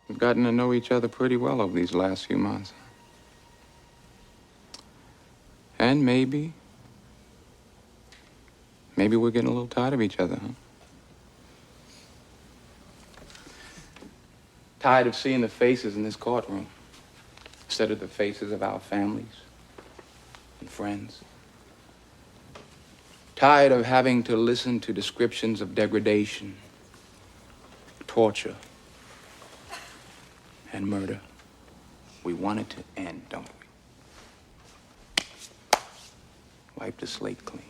We've gotten to know each other pretty well over these last few months. And maybe we're getting a little tired of each other, huh? Tired of seeing the faces in this courtroom instead of the faces of our families and friends. Tired of having to listen to descriptions of degradation, torture, and murder. We want it to end, don't we? Wipe the slate clean.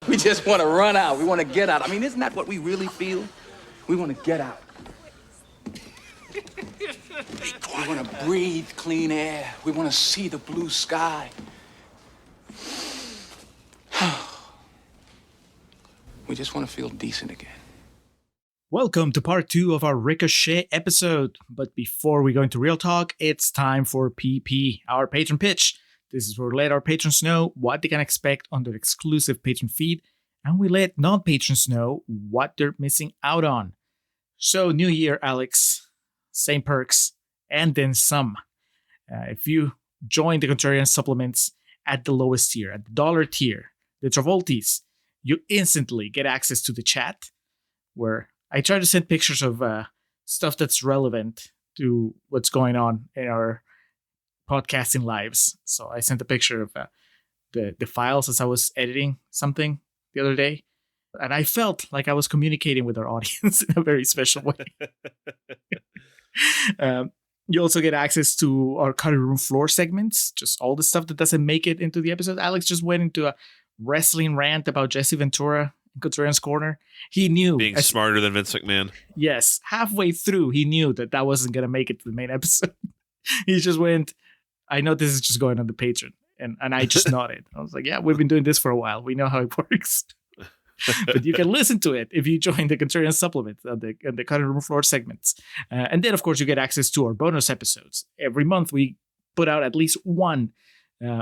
We just want to run out. We want to get out. I mean, isn't that what we really feel? We want to get out. We want to breathe clean air. We want to see the blue sky. We just want to feel decent again. Welcome to part 2 of our Ricochet episode. But before we go into real talk, it's time for PP, our patron pitch. This is where we let our patrons know what they can expect on their exclusive patron feed, and we let non-patrons know what they're missing out on. So, new year, Alex. Same perks, and then some. If you join the Contrarians supplements at the lowest tier, at the $1 tier, the Travoltis, you instantly get access to the chat, where I try to send pictures of stuff that's relevant to what's going on in our podcasting lives. So I sent a picture of the files as I was editing something the other day, and I felt like I was communicating with our audience in a very special way. You also get access to our cutting room floor segments, just all the stuff that doesn't make it into the episode. Alex just went into a wrestling rant about Jesse Ventura in Contrarians Corner. He knew. Being smarter than Vince McMahon. Yes. Halfway through, he knew that wasn't going to make it to the main episode. He just went, I know this is just going on the Patreon. And I just nodded. I was like, yeah, we've been doing this for a while. We know how it works. But you can listen to it if you join the Contrarian supplement and the cutting room floor segments. And then, of course, you get access to our bonus episodes. Every month, we put out at least one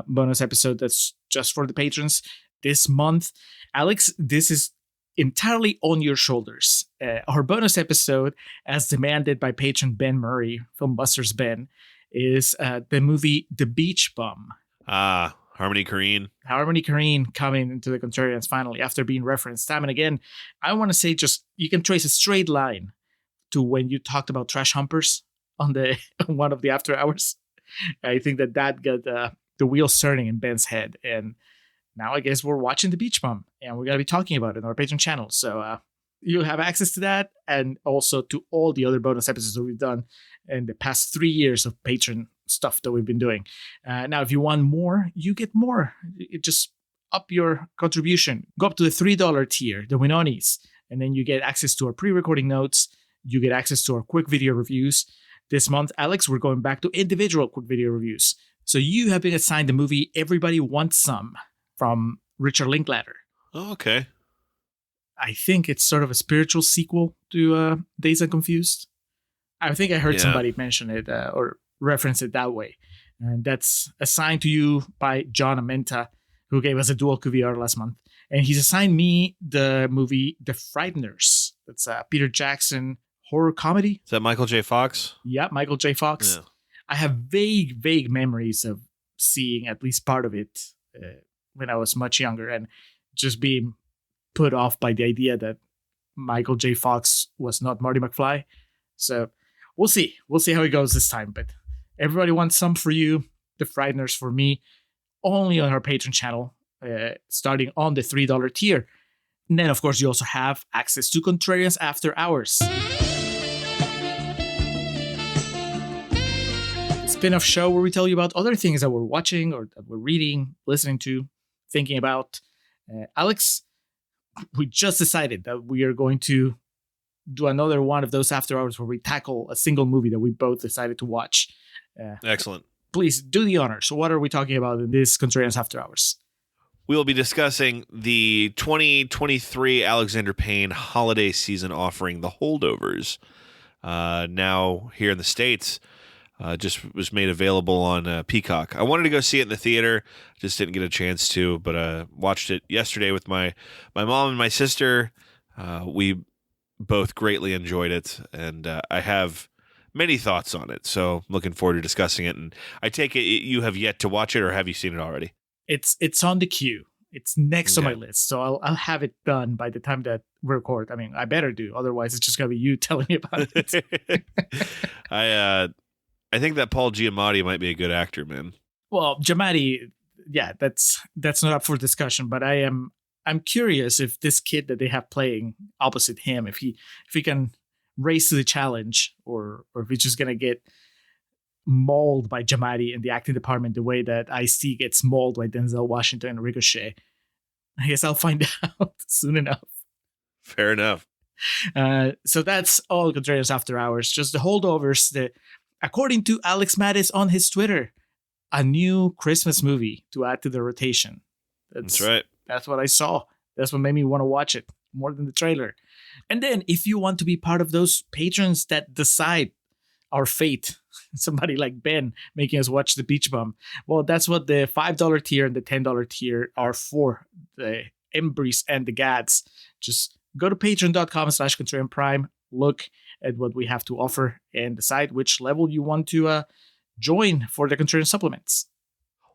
bonus episode that's just for the patrons. This month, Alex, this is entirely on your shoulders. Our bonus episode, as demanded by patron Ben Murray, Filmbusters Ben, is the movie The Beach Bum. Harmony Korine coming into the Contrarians finally after being referenced time and again. I want to say just you can trace a straight line to when you talked about trash humpers on the one of the after hours. I think that got the wheels turning in Ben's head, and now I guess we're watching The Beach Bum, and we're gonna be talking about it on our Patreon channel. So you'll have access to that, and also to all the other bonus episodes that we've done in the past 3 years of Patreon stuff that we've been doing. Now, if you want more, you get more. It just up your contribution. Go up to the $3 tier, the Winonis, and then you get access to our pre-recording notes. You get access to our quick video reviews. This month, Alex, we're going back to individual quick video reviews. So you have been assigned the movie Everybody Wants Some from Richard Linklater. Oh, okay. I think it's sort of a spiritual sequel to Dazed and Confused. I think I heard somebody mention it or reference it that way. And that's assigned to you by John Amenta, who gave us a dual QVR last month. And he's assigned me the movie The Frighteners. That's a Peter Jackson horror comedy. Is that Michael J. Fox? Yeah, Michael J. Fox. Yeah. I have vague memories of seeing at least part of it when I was much younger and just being put off by the idea that Michael J. Fox was not Marty McFly. So we'll see. We'll see how it goes this time. But Everybody Wants Some for you, The Frighteners for me, only on our Patreon channel, starting on the $3 tier. And then, of course, you also have access to Contrarians After Hours. A spin-off show where we tell you about other things that we're watching or that we're reading, listening to, thinking about. Alex, we just decided that we are going to do another one of those after hours where we tackle a single movie that we both decided to watch. Excellent. Please do the honor. So what are we talking about in this Contrarians After Hours? We'll be discussing the 2023 Alexander Payne holiday season offering, The Holdovers. Now here in the States, just was made available on Peacock. I wanted to go see it in the theater, just didn't get a chance to, but watched it yesterday with my mom and my sister. We both greatly enjoyed it, and I have many thoughts on it, so I'm looking forward to discussing it. And I take it you have yet to watch it, or have you seen it already? It's on the queue. It's next on my Okay. list, so I'll have it done by the time that we record. I mean, I better do, otherwise it's just gonna be you telling me about it. I think that Paul Giamatti might be a good actor, man. Well, Giamatti, yeah, that's not up for discussion. But I'm curious if this kid that they have playing opposite him, if he can raise to the challenge, or if he's just gonna get mauled by Giamatti in the acting department the way that Ice-T gets mauled by Denzel Washington and Ricochet. I guess I'll find out soon enough. Fair enough. So that's all Contrarians After Hours. Just the holdovers that, according to Alex Mattis on his Twitter, a new Christmas movie to add to the rotation. That's right. That's what I saw. That's what made me want to watch it more than the trailer. And then if you want to be part of those patrons that decide our fate, somebody like Ben making us watch The Beach Bum, well, that's what the $5 tier and the $10 tier are for, the Embreeze and the Gads. Just go to patreon.com/Contrarian Prime, look at what we have to offer, and decide which level you want to join for the Contrarian supplements.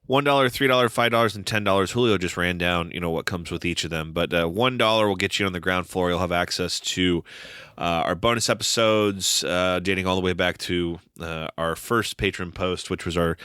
$1, $3, $5, and $10. Julio just ran down, what comes with each of them. But $1 will get you on the ground floor. You'll have access to our bonus episodes, dating all the way back to our first patron post, which was our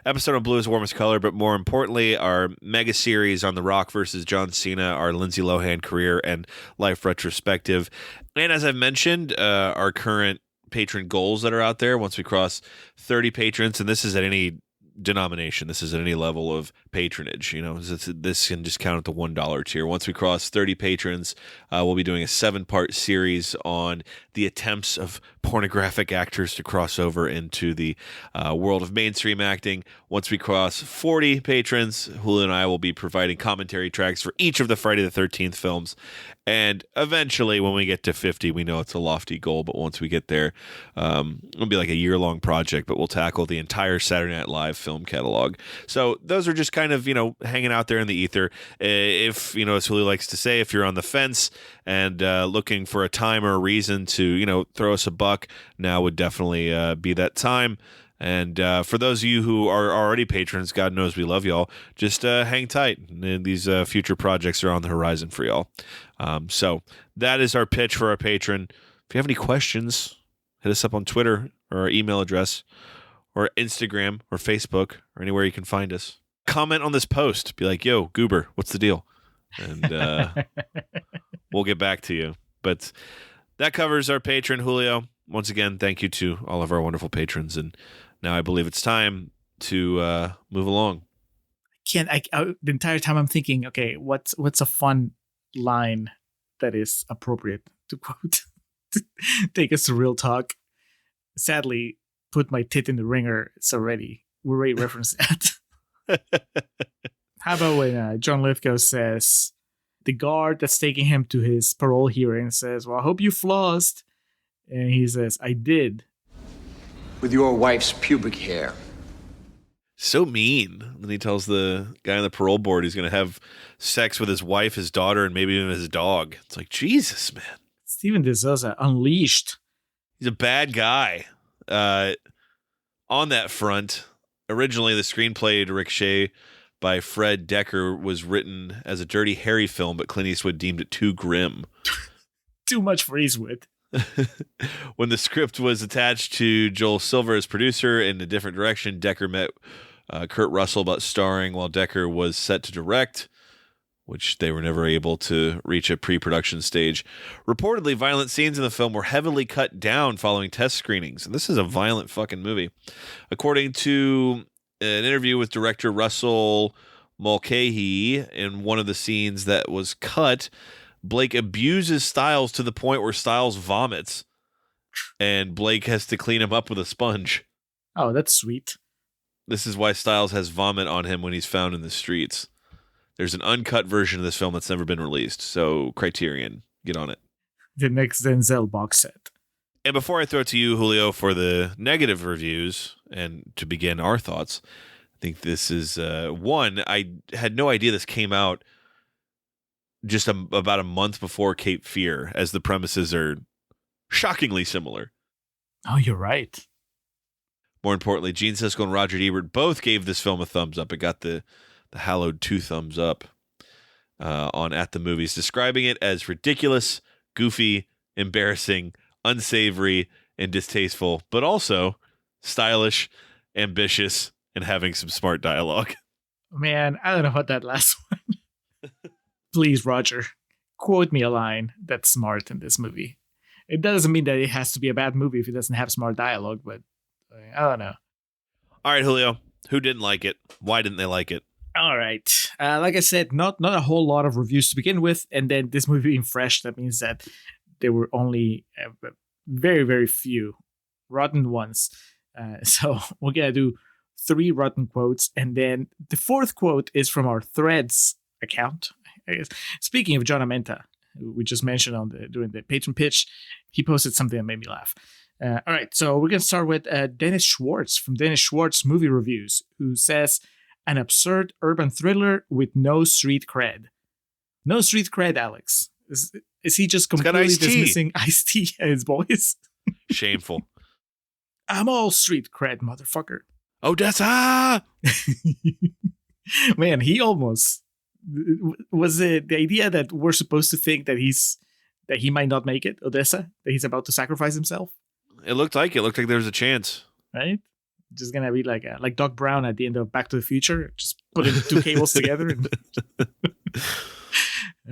episode on Blue is the Warmest Color. But more importantly, our mega series on The Rock versus John Cena, our Lindsay Lohan career and life retrospective. And as I've mentioned, our current patron goals that are out there once we cross 30 patrons, and this is at any denomination. This is at any level of patronage. This can just count at the $1 tier. Once we cross 30 patrons, we'll be doing a 7-part series on the attempts of pornographic actors to cross over into the world of mainstream acting. Once we cross 40 patrons, Julio and I will be providing commentary tracks for each of the Friday the 13th films. And eventually, when we get to 50, we know it's a lofty goal, but once we get there, it'll be like a year-long project, but we'll tackle the entire Saturday Night Live film catalog. So those are just kind of, hanging out there in the ether. If, as Julio likes to say, if you're on the fence and looking for a time or a reason to, throw us a buck, now would definitely be that time. And for those of you who are already patrons, God knows we love y'all. Just hang tight. These future projects are on the horizon for y'all. So that is our pitch for our patron. If you have any questions, hit us up on Twitter or our email address or Instagram or Facebook or anywhere you can find us. Comment on this post. Be like, yo, Goober, what's the deal? And we'll get back to you. But that covers our patron, Julio. Once again, thank you to all of our wonderful patrons. And now I believe it's time to move along. The entire time I'm thinking, okay, what's a fun line that is appropriate to quote to take us to real talk? Sadly, put my tit in the ringer. We already referenced that. How about when John Lithgow says, the guard that's taking him to his parole hearing says, well, I hope you flossed. And he says, I did. With your wife's pubic hair. So mean. Then he tells the guy on the parole board he's going to have sex with his wife, his daughter, and maybe even his dog. It's like, Jesus, man. Steven de Souza unleashed. He's a bad guy. On that front, originally the screenplay to Ricochet by Fred Decker was written as a Dirty Harry film, but Clint Eastwood deemed it too grim. Too much for Eastwood. When the script was attached to Joel Silver as producer in a different direction, Decker met Kurt Russell about starring while Decker was set to direct, which they were never able to reach a pre-production stage. Reportedly, violent scenes in the film were heavily cut down following test screenings. And this is a violent fucking movie. According to an interview with director Russell Mulcahy, in one of the scenes that was cut, Blake abuses Styles to the point where Styles vomits, and Blake has to clean him up with a sponge. Oh, that's sweet. This is why Styles has vomit on him when he's found in the streets. There's an uncut version of this film that's never been released, so Criterion, get on it. The next Denzel box set. And before I throw it to you, Julio, for the negative reviews and to begin our thoughts, I think this is one. I had no idea this came out just about a month before Cape Fear, as the premises are shockingly similar. Oh, you're right. More importantly, Gene Siskel and Roger Ebert both gave this film a thumbs up. It got the hallowed 2 thumbs up on At the Movies, describing it as ridiculous, goofy, embarrassing, unsavory, and distasteful, but also stylish, ambitious, and having some smart dialogue. Man, I don't know about that last one. Please, Roger, quote me a line that's smart in this movie. It doesn't mean that it has to be a bad movie if it doesn't have smart dialogue, but I don't know. All right, Julio, who didn't like it? Why didn't they like it? All right. Like I said, not a whole lot of reviews to begin with, and then this movie being fresh, that means that there were only very, very few rotten ones. So we're going to do 3 rotten quotes, and then the 4th quote is from our Threads account. I guess. Speaking of John Amenta, who we just mentioned during the patron pitch, he posted something that made me laugh. All right, so we're going to start with Dennis Schwartz from Dennis Schwartz Movie Reviews, who says, an absurd urban thriller with no street cred. No street cred, Alex. Is he just completely dismissing Ice-T and his boys? Shameful. I'm all street cred, motherfucker. Odessa! Man, he almost... Was it the idea that we're supposed to think that he might not make it, Odessa? That he's about to sacrifice himself? It looked like there was a chance. Right? Just gonna be like Doc Brown at the end of Back to the Future, just putting the 2 cables together.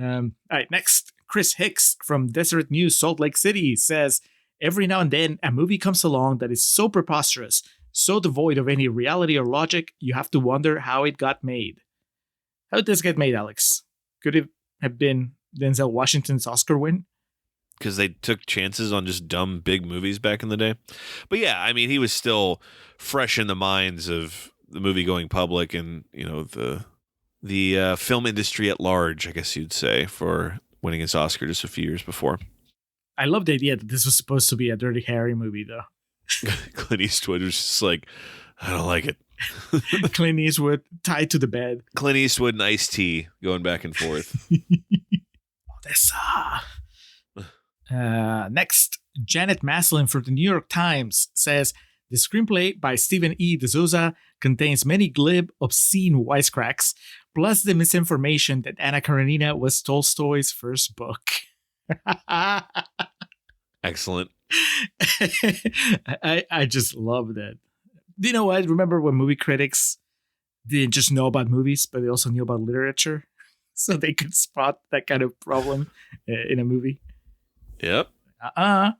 All right, next, Chris Hicks from Deseret News, Salt Lake City says, every now and then a movie comes along that is so preposterous, so devoid of any reality or logic, you have to wonder how it got made. How did this get made, Alex? Could it have been Denzel Washington's Oscar win? Because they took chances on just dumb big movies back in the day. But yeah, I mean, he was still fresh in the minds of the movie-going public and, you know, the film industry at large, I guess you'd say, for winning his Oscar just a few years before. I love the idea that this was supposed to be a Dirty Harry movie, though. Clint Eastwood was just like, I don't like it. Clint Eastwood tied to the bed. Clint Eastwood and Ice-T going back and forth. Odessa. Next, Janet Maslin from the New York Times says, the screenplay by Steven de Souza contains many glib, obscene wisecracks, plus the misinformation that Anna Karenina was Tolstoy's first book. Excellent. I just love that. Do you know what? Remember when movie critics didn't just know about movies, but they also knew about literature? So they could spot that kind of problem in a movie. Yep. Anna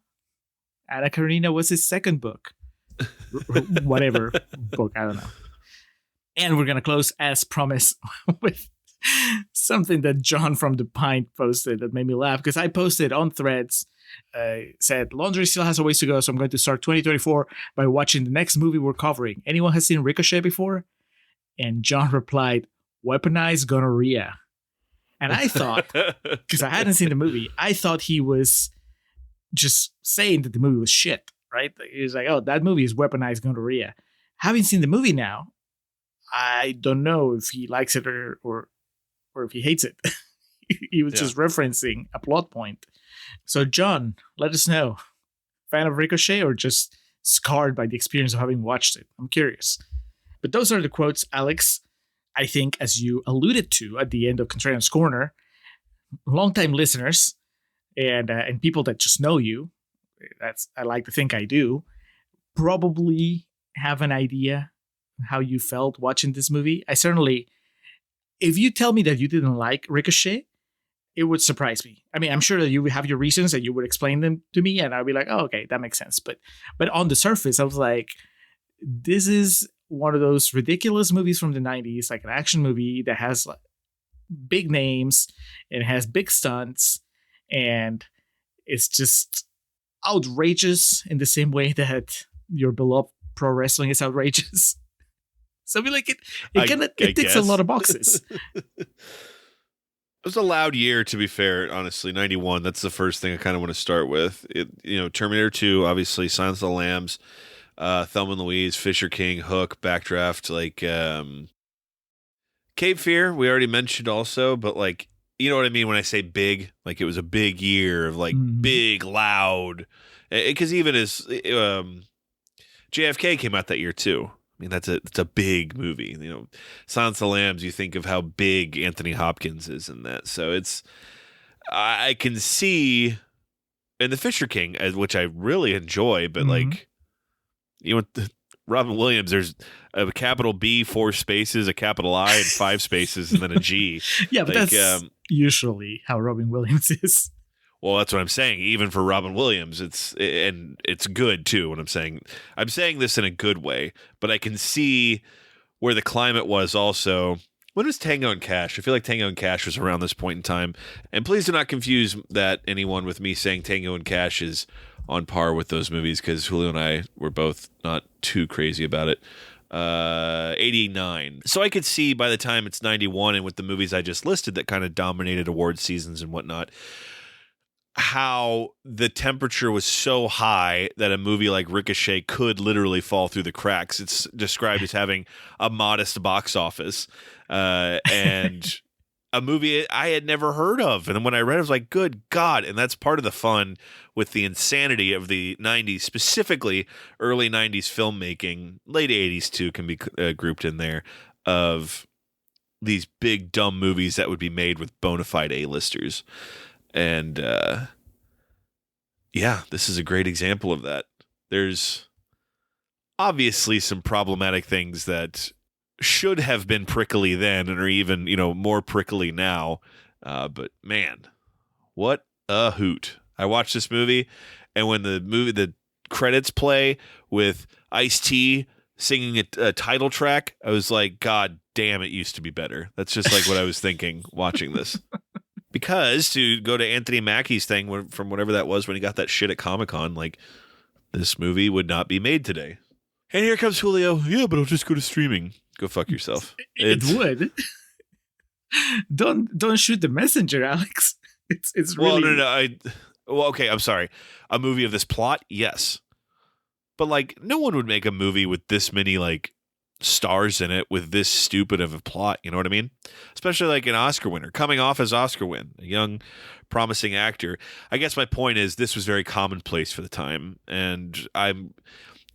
Karenina was his second book. Whatever book, I don't know. And we're going to close, as promised, with something that John from The Pint posted that made me laugh, because I posted on Threads, said, laundry still has a ways to go, so I'm going to start 2024 by watching the next movie we're covering. Anyone has seen Ricochet before? And John replied, weaponized gonorrhea. And I thought, because I hadn't seen the movie, I thought he was just saying that the movie was shit, right? He was like, oh, that movie is weaponized gonorrhea. Having seen the movie now, I don't know if he likes it or if he hates it. He was just referencing a plot point. So, John, let us know. Fan of Ricochet or just scarred by the experience of having watched it? I'm curious. But those are the quotes, Alex. I think, as you alluded to at the end of Contrarians Corner, longtime listeners and people that just know you, I like to think I do, probably have an idea how you felt watching this movie. I certainly, if you tell me that you didn't like Ricochet, it would surprise me. I mean, I'm sure that you would have your reasons and you would explain them to me, and I'd be like, oh, okay, that makes sense. But on the surface, I was like, this is one of those ridiculous movies from the 90s, like an action movie that has like big names and has big stunts, and it's just outrageous in the same way that your beloved pro wrestling is outrageous. So I feel like it ticks a lot of boxes. It was a loud year, to be fair, honestly. 91, that's the first thing I kind of want to start with. Terminator 2, obviously, Silence of the Lambs, Thelma and Louise, Fisher King, Hook, Backdraft, Cape Fear, we already mentioned also, but you know what I mean when I say big? Like it was a big year of big, loud. Because even as JFK came out that year too. I mean, it's a big movie. Silence of the Lambs, you think of how big Anthony Hopkins is in that. So I can see, and the Fisher King, which I really enjoy, but Robin Williams, there's a capital B, 4 spaces, a capital I, and 5 spaces, and then a G. Yeah, but that's usually how Robin Williams is. Well, that's what I'm saying. Even for Robin Williams, it's good too. What I'm saying this in a good way, but I can see where the climate was also. When was Tango and Cash? I feel like Tango and Cash was around this point in time. And please do not confuse anyone with me saying Tango and Cash is on par with those movies, because Julio and I were both not too crazy about it. 89. So I could see by the time it's 91, and with the movies I just listed that kind of dominated award seasons and whatnot, how the temperature was so high that a movie like Ricochet could literally fall through the cracks. It's described as having a modest box office, and a movie I had never heard of. And when I read it, I was like, good God. And that's part of the fun with the insanity of the 90s, specifically early 90s filmmaking, late 80s too can be grouped in there, of these big dumb movies that would be made with bona fide A-listers. And this is a great example of that. There's obviously some problematic things that should have been prickly then and are even, more prickly now. But man, what a hoot. I watched this movie, and when the credits play with Ice-T singing a title track, I was like, God damn, it used to be better. That's just like what I was thinking watching this. Because to go to Anthony Mackie's thing from whatever that was when he got that shit at Comic-Con, this movie would not be made today. And here comes Julio. Yeah, but I'll just go to streaming. Go fuck yourself. It would. Don't shoot the messenger, Alex. It's really... Well, no. Okay, I'm sorry. A movie of this plot? Yes. But no one would make a movie with this many stars in it with this stupid of a plot, you know what I mean? Especially an Oscar winner coming off as Oscar win, a young promising actor. I guess my point is this was very commonplace for the time, and I'm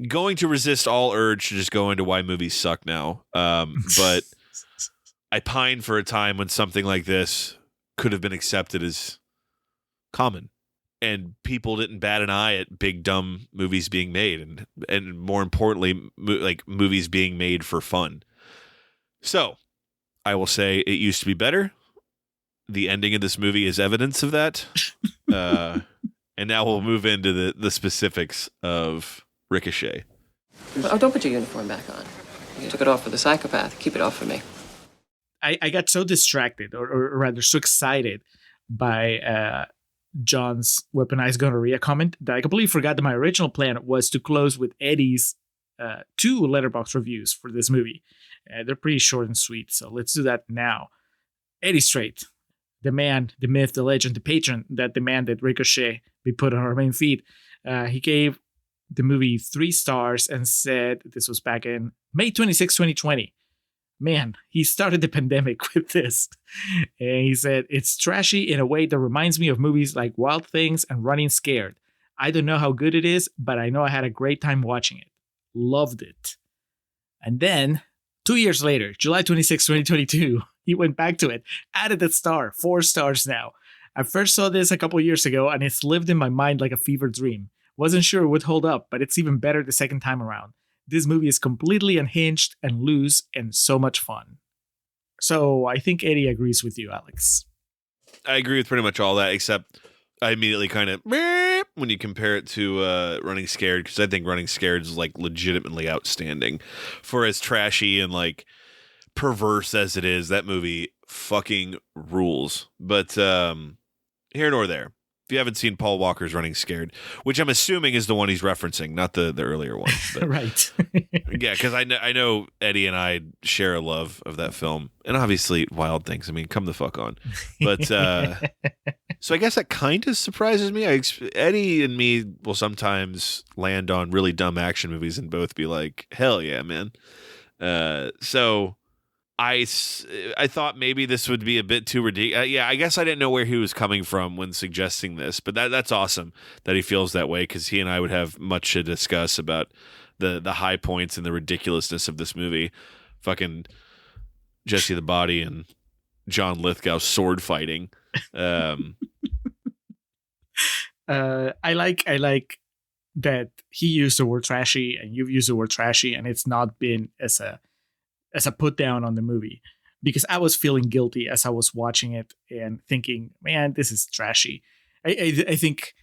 going to resist all urge to just go into why movies suck now. But I pine for a time when something like this could have been accepted as common, and people didn't bat an eye at big dumb movies being made, and more importantly, movies being made for fun. So I will say it used to be better. The ending of this movie is evidence of that. And now we'll move into the specifics of Ricochet. Oh, don't put your uniform back on. You took it off for the psychopath. Keep it off for me. I got so distracted, or rather so excited by John's weaponized gonorrhea comment that I completely forgot that my original plan was to close with Eddie's 2 Letterboxd reviews for this movie. They're pretty short and sweet, so let's do that now. Eddie Strait, the man, the myth, the legend, the patron that demanded Ricochet be put on our main feed. He gave the movie 3 stars and said, this was back in May 26, 2020. Man, he started the pandemic with this. And he said, it's trashy in a way that reminds me of movies like Wild Things and Running Scared. I don't know how good it is, but I know I had a great time watching it. Loved it. And then, 2 years later, July 26, 2022, he went back to it, added a star, 4 stars now. I first saw this a couple years ago, and it's lived in my mind like a fever dream. Wasn't sure it would hold up, but it's even better the second time around. This movie is completely unhinged and loose and so much fun. So I think Eddie agrees with you, Alex. I agree with pretty much all that, except I immediately kind of when you compare it to Running Scared, because I think Running Scared is legitimately outstanding for as trashy and perverse as it is. That movie fucking rules. But here nor there. If you haven't seen Paul Walker's Running Scared, which I'm assuming is the one he's referencing, not the earlier one. But, Right. yeah, because I know Eddie and I share a love of that film, and obviously Wild Things. I mean, come the fuck on. But so I guess that kind of surprises me. Eddie and me will sometimes land on really dumb action movies and both be like, "Hell yeah, man!" So I thought maybe this would be a bit too ridiculous. Yeah, I guess I didn't know where he was coming from when suggesting this, but that's awesome that he feels that way, because he and I would have much to discuss about the high points and the ridiculousness of this movie. Fucking Jesse the Body and John Lithgow sword fighting. I like that he used the word trashy and you've used the word trashy, and it's not been as a put down on the movie, because I was feeling guilty as I was watching it and thinking, man, this is trashy. I think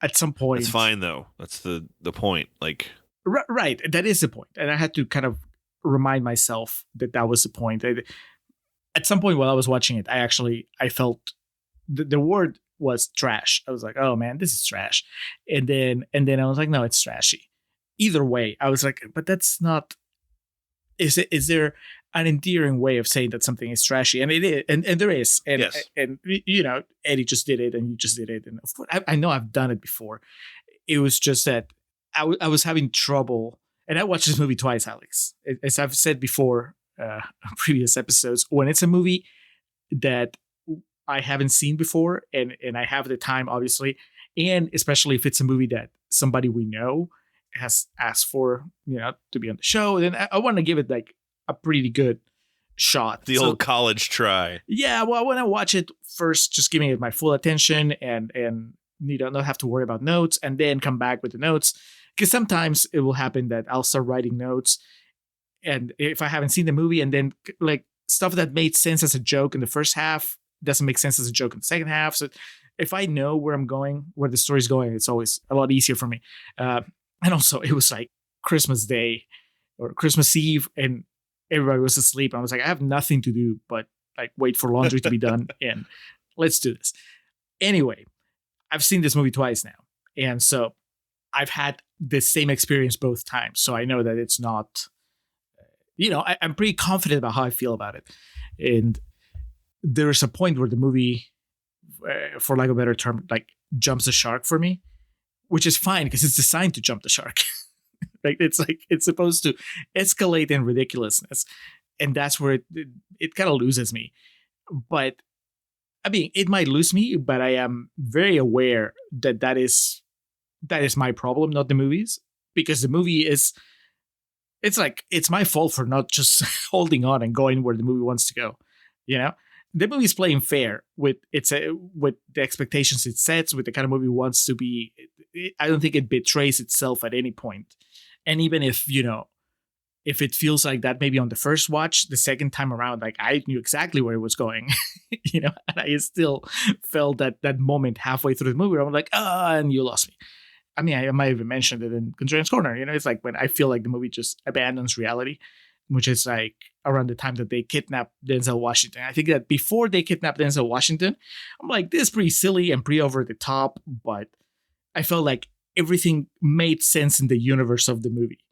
at some point, it's fine though. That's the point. Like, right, that is the point, and I had to kind of remind myself that was the point. At some point while I was watching it, I felt the word was trash. I was like, oh man, this is trash, and then I was like, no, it's trashy. Either way, I was like, but that's not. Is there an endearing way of saying that something is trashy? And it is, and there is. And yes. And you know, Eddie just did it, and you just did it, and of course, I know I've done it before. It was just that I was having trouble, and I watched this movie twice, Alex. As I've said before, previous episodes, when it's a movie that I haven't seen before, and I have the time, obviously, and especially if it's a movie that somebody we know has asked for, you know, to be on the show, then I want to give it like a pretty good shot. The old college try. Yeah, well, when I watch it first, just giving it my full attention and you know, not have to worry about notes, and then come back with the notes, because sometimes it will happen that I'll start writing notes, and if I haven't seen the movie, and then like stuff that made sense as a joke in the first half doesn't make sense as a joke in the second half. So if I know where I'm going, where the story's going, it's always a lot easier for me. And also, it was like Christmas Day or Christmas Eve, and everybody was asleep. I was like, I have nothing to do but like wait for laundry to be done, and let's do this. Anyway, I've seen this movie twice now, and so I've had the same experience both times. So I know that it's not, you know, I'm pretty confident about how I feel about it. And there's a point where the movie, for lack of a better term, like jumps the shark for me, which is fine because it's designed to jump the shark. Right? It's like it's supposed to escalate in ridiculousness, and that's where it kind of loses me. But I mean, it might lose me, but I am very aware that is my problem, not the movies, because the movie is. It's like it's my fault for not just holding on and going where the movie wants to go. You know, the movie's playing fair with with the expectations it sets, with the kind of movie it wants to be. I don't think it betrays itself at any point. And even if, you know, if it feels like that maybe on the first watch, the second time around, like I knew exactly where it was going, you know, and I still felt that moment halfway through the movie where I'm like, and you lost me. I mean, I might have even mentioned it in Contrarians Corner. You know, it's like when I feel like the movie just abandons reality, which is like around the time that they kidnap Denzel Washington. I think that before they kidnap Denzel Washington, I'm like, this is pretty silly and pretty over the top, but I felt like everything made sense in the universe of the movie.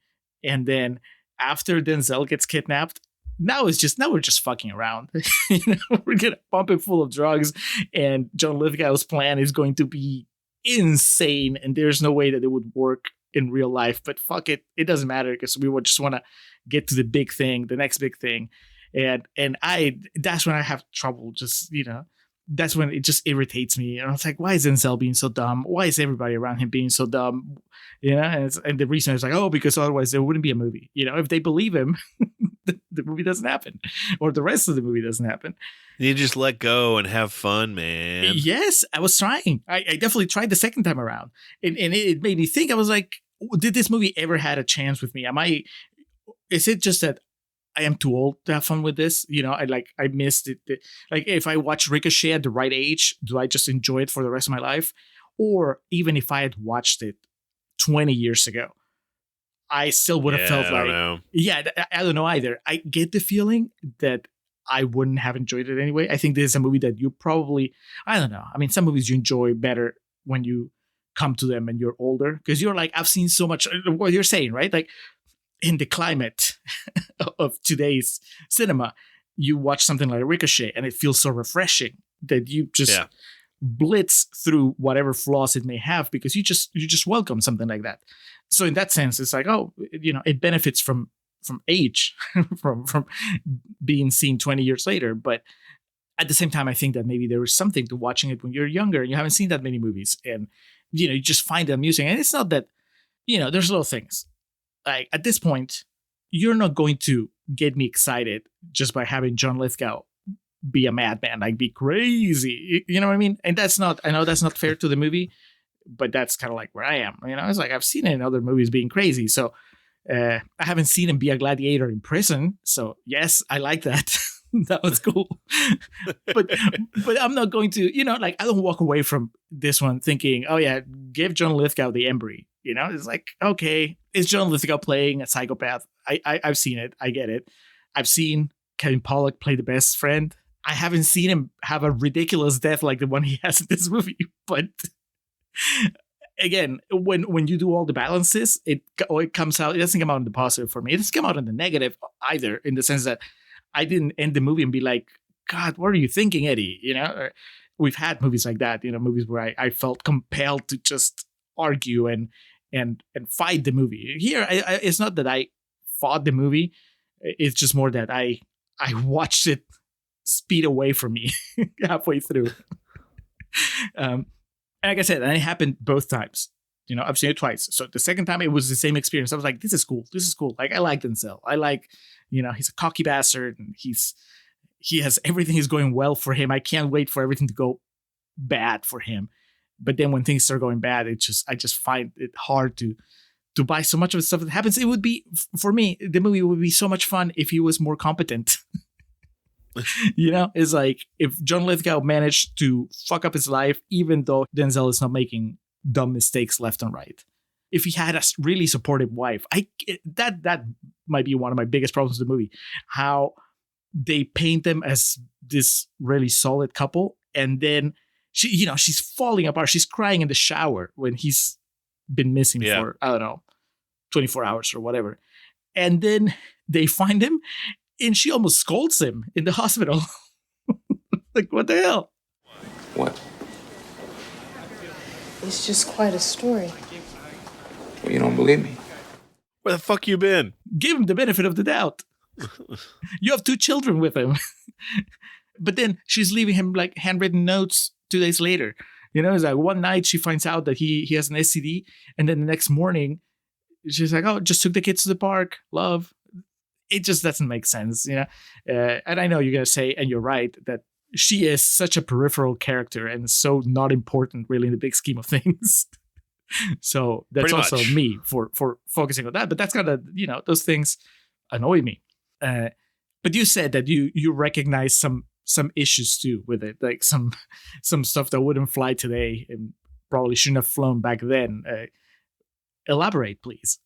And then after Denzel gets kidnapped, now we're just fucking around. You know, we're gonna pump it full of drugs, and John Lithgow's plan is going to be insane, and there's no way that it would work in real life. But fuck it, it doesn't matter because we would just want to get to the big thing, the next big thing, and that's when I have trouble. Just, you know, that's when it just irritates me. And I was like, why is Denzel being so dumb? Why is everybody around him being so dumb? You know, and the reason is like, oh, because otherwise there wouldn't be a movie. You know, if they believe him, the movie doesn't happen, or the rest of the movie doesn't happen. You just let go and have fun, man. Yes, I was trying. I definitely tried the second time around, and it made me think. I was like, did this movie ever had a chance with me? Is it just that I am too old to have fun with this? You know, I missed it. Like, if I watch Ricochet at the right age, do I just enjoy it for the rest of my life? Or even if I had watched it 20 years ago, I still would have felt like, I don't know either. I get the feeling that I wouldn't have enjoyed it anyway. I think this is a movie that you probably, I don't know. I mean, some movies you enjoy better when you come to them and you're older, because you're like, I've seen so much. What you're saying, right? Like in the climate of today's cinema, you watch something like Ricochet and it feels so refreshing that you just blitz through whatever flaws it may have because you just welcome something like that. So in that sense, it's like, oh, it benefits from age, from being seen 20 years later. But at the same time, I think that maybe there is something to watching it when you're younger and you haven't seen that many movies, and you just find it amusing. And it's not that there's little things. Like at this point, you're not going to get me excited just by having John Lithgow be a madman, like be crazy. You know what I mean? And I know that's not fair to the movie, but that's kind of like where I am. It's like I've seen it in other movies being crazy. So I haven't seen him be a gladiator in prison. So yes, I like that. That was cool. but I'm not going to, I don't walk away from this one thinking, oh yeah, give John Lithgow the Embry. It's like, okay, is John Lithgow playing a psychopath? I've seen it. I get it. I've seen Kevin Pollak play the best friend. I haven't seen him have a ridiculous death like the one he has in this movie. But again, when you do all the balances, it comes out. It doesn't come out in the positive for me. It doesn't come out in the negative either, in the sense that I didn't end the movie and be like, God, what are you thinking, Eddie? We've had movies like that. Movies where I felt compelled to just argue and fight the movie. Here, it's not that I fought the movie. It's just more that I watched it speed away from me halfway through. And like I said, and it happened both times. I've seen it twice. So the second time it was the same experience. I was like, this is cool. This is cool. Like I like Denzel. I like, he's a cocky bastard and he has everything is going well for him. I can't wait for everything to go bad for him. But then when things start going bad, I just find it hard to buy so much of the stuff that happens. It would be, for me, the movie would be so much fun if he was more competent. It's like if John Lithgow managed to fuck up his life, even though Denzel is not making dumb mistakes left and right. If he had a really supportive wife, that might be one of my biggest problems with the movie. How they paint them as this really solid couple, and then she's falling apart. She's crying in the shower when he's been missing for, I don't know, 24 hours or whatever. And then they find him and she almost scolds him in the hospital. Like, what the hell? What? It's just quite a story. Well, you don't believe me? Where the fuck you been? Give him the benefit of the doubt. You have 2 children with him. But then she's leaving him like handwritten notes 2 days later. It's like one night she finds out that he has an STD, and then the next morning she's like, oh, just took the kids to the park, love. It just doesn't make sense, and I know you're gonna say, and you're right, that she is such a peripheral character and so not important really in the big scheme of things. So that's also me for focusing on that. But that's kind of, those things annoy me. But you said that you recognize some issues too with it, like some stuff that wouldn't fly today and probably shouldn't have flown back then. Elaborate, please.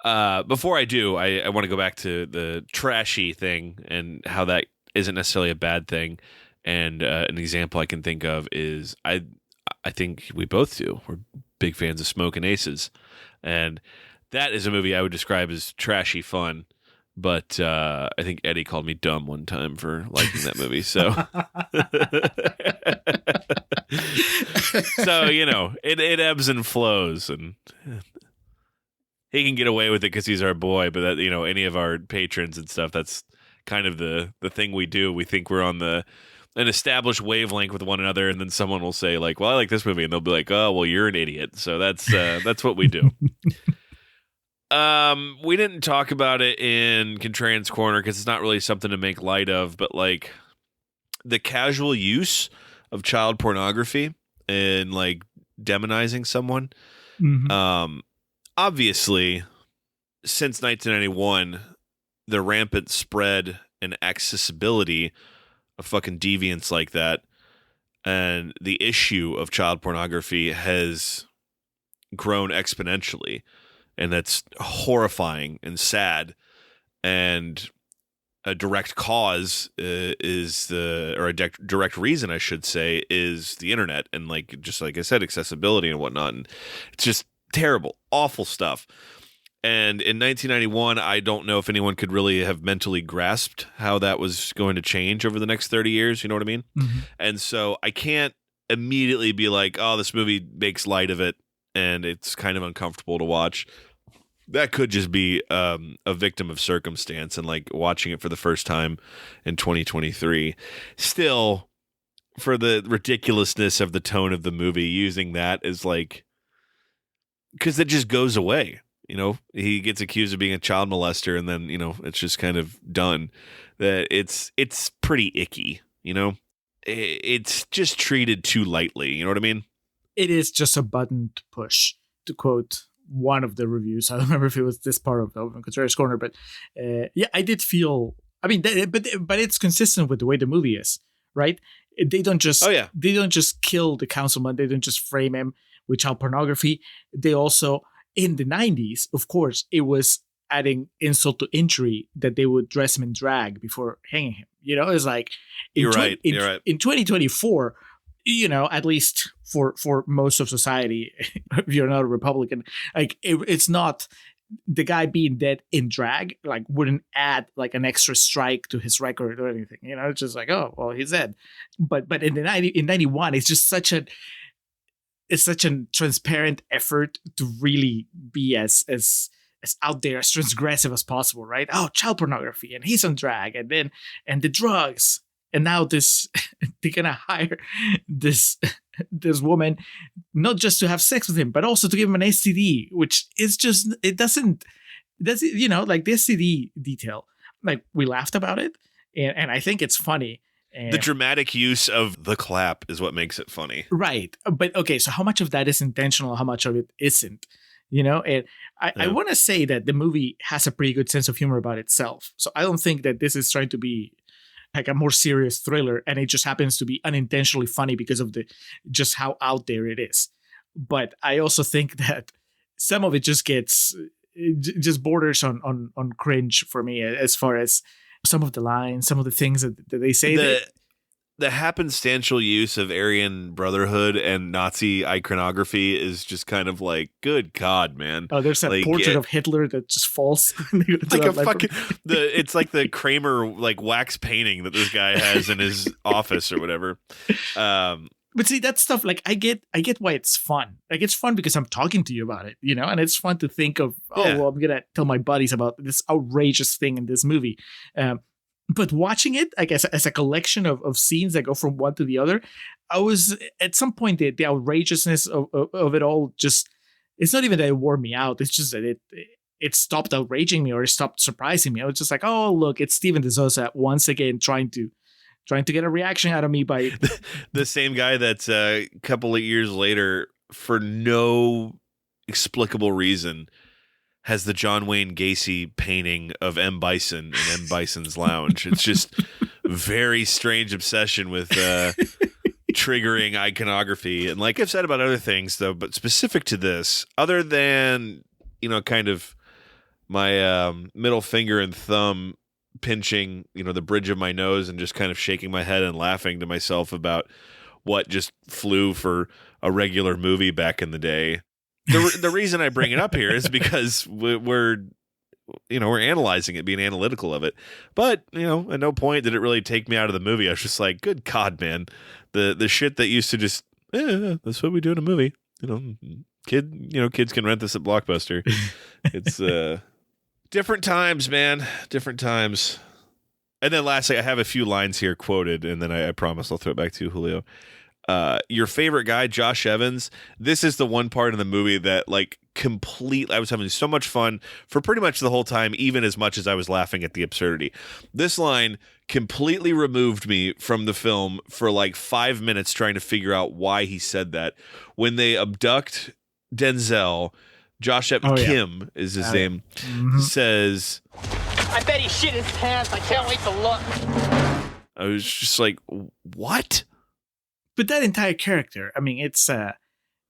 Before I do, I want to go back to the trashy thing and how that isn't necessarily a bad thing. And an example I can think of is I think we both do. We're big fans of Smokin' Aces, and that is a movie I would describe as trashy fun. But I think Eddie called me dumb one time for liking that movie. So, it ebbs and flows, and he can get away with it because he's our boy. But that, any of our patrons and stuff, that's kind of the thing we do. We think we're on an established wavelength with one another, and then someone will say like, "Well, I like this movie," and they'll be like, "Oh, well, you're an idiot." So that's what we do. We didn't talk about it in Contrarians Corner because it's not really something to make light of, but like the casual use of child pornography and like demonizing someone. Mm-hmm. Obviously, since 1991, the rampant spread and accessibility of fucking deviance like that, and the issue of child pornography has grown exponentially. And that's horrifying and sad. And a direct cause or a direct reason, I should say, is the internet and like just like I said, accessibility and whatnot. And it's just terrible, awful stuff. And in 1991, I don't know if anyone could really have mentally grasped how that was going to change over the next 30 years. You know what I mean? Mm-hmm. And so I can't immediately be like, oh, this movie makes light of it and it's kind of uncomfortable to watch. That could just be a victim of circumstance and like watching it for the first time in 2023. Still, for the ridiculousness of the tone of the movie, using that as like, because it just goes away. You know, he gets accused of being a child molester, and then, you know, it's just kind of done. That it's pretty icky, you know? It's just treated too lightly, you know what I mean? It is just a button to push, to quote one of the reviews. I don't remember if it was this part of Contrarians Corner, but yeah, I did feel, I mean, but it's consistent with the way the movie is, right? They don't just, they don't just kill the councilman. They don't just frame him with child pornography. They also, in the 90s, of course, it was adding insult to injury that they would dress him in drag before hanging him. You know, it's like You're right. In 2024, you know, at least for most of society, if you're not a Republican, like it's not the guy being dead in drag, like wouldn't add like an extra strike to his record or anything. You know, it's just like, oh, well, he's dead. But in 91, it's just such a transparent effort to really be as out there, as transgressive as possible, right? Oh, child pornography, and he's on drag, and the drugs, and now this they're gonna hire this woman not just to have sex with him, but also to give him an STD, which is just you know, like the STD detail. Like we laughed about it, and I think it's funny. The dramatic use of the clap is what makes it funny. Right. But okay, so how much of that is intentional? How much of it isn't? You know, and I want to say that the movie has a pretty good sense of humor about itself. So I don't think that this is trying to be like a more serious thriller, and it just happens to be unintentionally funny because of just how out there it is. But I also think that some of it just borders on cringe for me, as far as some of the lines, some of the things that they say. The happenstantial use of Aryan Brotherhood and Nazi iconography is just kind of like, good God, man. Oh, there's that like, portrait of Hitler that just falls. Like a fucking it's like the Kramer like wax painting that this guy has in his office or whatever. But see, that stuff, like I get why it's fun. Like it's fun because I'm talking to you about it, you know, and it's fun to think of, well, I'm gonna tell my buddies about this outrageous thing in this movie. But watching it, I guess, as a collection of scenes that go from one to the other, I was at some point the outrageousness of it all just, it's not even that it wore me out. It's just that it stopped outraging me or it stopped surprising me. I was just like, oh, look, it's Steven de Souza once again trying to get a reaction out of me by the same guy that's a couple of years later, for no explicable reason, has the John Wayne Gacy painting of M. Bison in M. Bison's lounge. It's just very strange obsession with triggering iconography. And like I've said about other things, though, but specific to this, other than, you know, kind of my middle finger and thumb pinching, you know, the bridge of my nose and just kind of shaking my head and laughing to myself about what just flew for a regular movie back in the day. The reason I bring it up here is because we're analyzing it, being analytical of it. But, you know, at no point did it really take me out of the movie. I was just like, good God, man. The shit that used to just, that's what we do in a movie. You know, kids can rent this at Blockbuster. It's different times, man. Different times. And then lastly, I have a few lines here quoted, and then I promise I'll throw it back to you, Julio. Your favorite guy, Josh Evans. This is the one part in the movie that like completely, I was having so much fun for pretty much the whole time, even as much as I was laughing at the absurdity. This line completely removed me from the film for like 5 minutes trying to figure out why he said that. When they abduct Denzel, Josh Evans, Kim is his name, says, I bet he shit his pants. I can't wait to look. I was just like, what? But that entire character, I mean, it's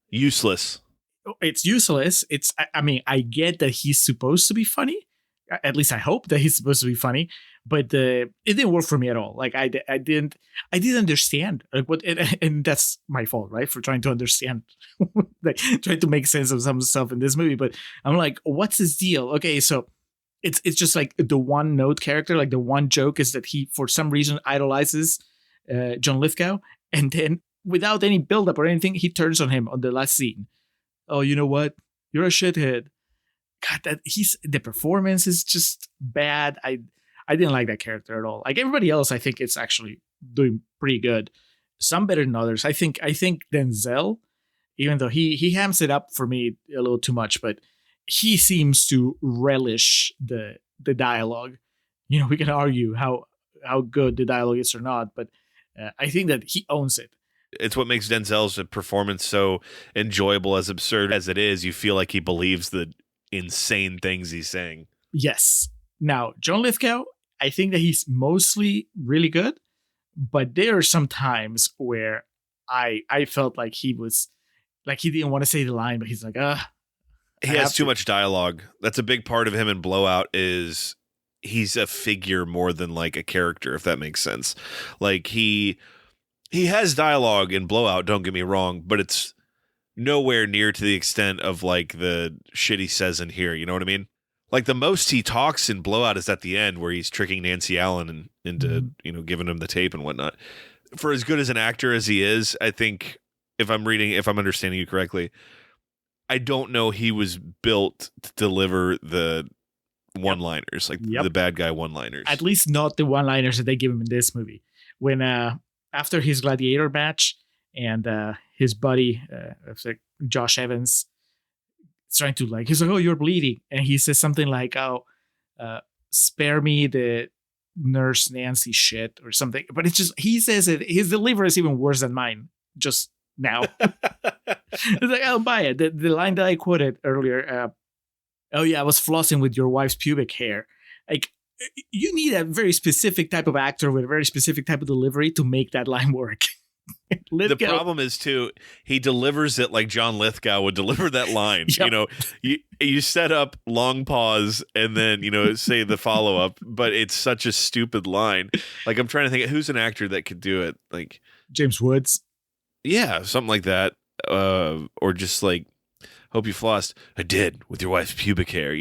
useless. It's useless. I mean, I get that he's supposed to be funny. At least I hope that he's supposed to be funny. but it didn't work for me at all. Like I didn't understand like what, and that's my fault, right, for trying to understand, like trying to make sense of some stuff in this movie. But I'm like, what's his deal? Okay, so it's just like the one note character, like the one joke is that he for some reason idolizes John Lithgow, and then without any buildup or anything, he turns on him on the last scene. Oh, you know what? You're a shithead. God, the performance is just bad. I didn't like that character at all. Like everybody else, I think it's actually doing pretty good. Some better than others. I think Denzel, even though he hams it up for me a little too much, but he seems to relish the dialogue. You know, we can argue how good the dialogue is or not, but I think that he owns it. It's what makes Denzel's performance so enjoyable, as absurd as it is. You feel like he believes the insane things he's saying. Yes. Now, John Lithgow, I think that he's mostly really good, but there are some times where I felt like he was like he didn't want to say the line, but he's like, he has too much dialogue. That's a big part of him in Blowout is he's a figure more than like a character, if that makes sense. Like he has dialogue in Blowout, don't get me wrong, but it's nowhere near to the extent of like the shit he says in here. You know what I mean? Like the most he talks in Blowout is at the end where he's tricking Nancy Allen into, giving him the tape and whatnot. For as good as an actor as he is, I think if I'm understanding you correctly, I don't know he was built to deliver the one-liners, like the bad guy one-liners. At least not the one-liners that they give him in this movie. When after his gladiator match and his buddy, like Josh Evans, is trying to he's like, oh, you're bleeding. And he says something like, oh, spare me the Nurse Nancy shit or something. But it's just, he says it, his delivery is even worse than mine just now. It's like, I don't buy it. The line that I quoted earlier, oh yeah, I was flossing with your wife's pubic hair. Like, you need a very specific type of actor with a very specific type of delivery to make that line work. The problem is too, he delivers it like John Lithgow would deliver that line. Yep. You know, you set up long pause and then say the follow up, but it's such a stupid line. Like I'm trying to think, who's an actor that could do it? Like James Woods. Yeah, something like that, or just like, hope you flossed. I did with your wife's pubic hair.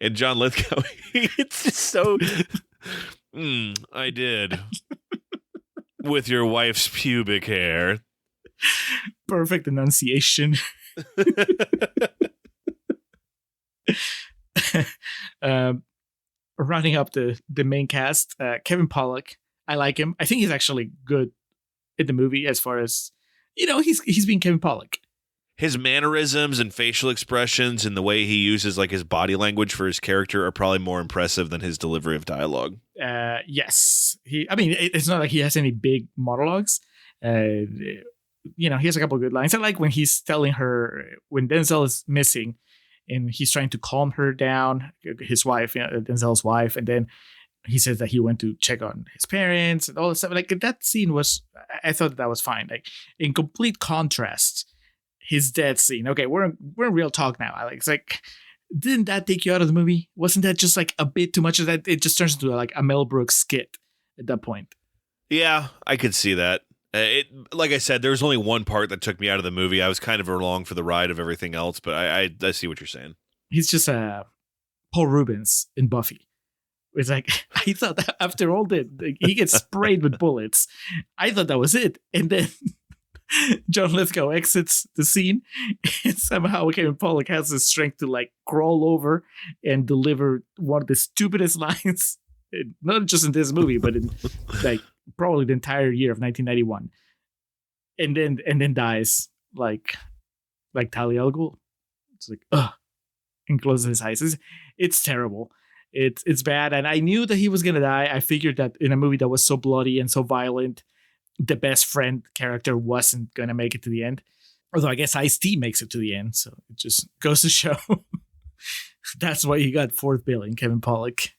And John Lithgow, it's just so. I did. With your wife's pubic hair. Perfect enunciation. Rounding up the main cast, Kevin Pollak. I like him. I think he's actually good in the movie as far as, he's being Kevin Pollak. His mannerisms and facial expressions and the way he uses like his body language for his character are probably more impressive than his delivery of dialogue. Yes. It's not like he has any big monologues. He has a couple of good lines. I like when he's telling her when Denzel is missing and he's trying to calm her down, his wife, Denzel's wife. And then he says that he went to check on his parents and all this stuff. Like that scene I thought that was fine. Like in complete contrast, his death scene. Okay, we're in real talk now, Alex. Like, didn't that take you out of the movie? Wasn't that just like a bit too much of that? It just turns into like a Mel Brooks skit at that point. Yeah, I could see that. Like I said, there was only one part that took me out of the movie. I was kind of along for the ride of everything else, but I see what you're saying. He's just Paul Rubens in Buffy. It's like, I thought that after all he gets sprayed with bullets. I thought that was it. And then John Lithgow exits the scene, and somehow Kevin Pollak has the strength to like crawl over and deliver one of the stupidest lines, not just in this movie, but in like probably the entire year of 1991, and then dies like Talia al Ghul. It's like and closes his eyes. It's terrible. It's bad, and I knew that he was gonna die. I figured that in a movie that was so bloody and so violent, the best friend character wasn't going to make it to the end. Although I guess Ice-T makes it to the end. So it just goes to show that's why you got fourth billing, Kevin Pollak.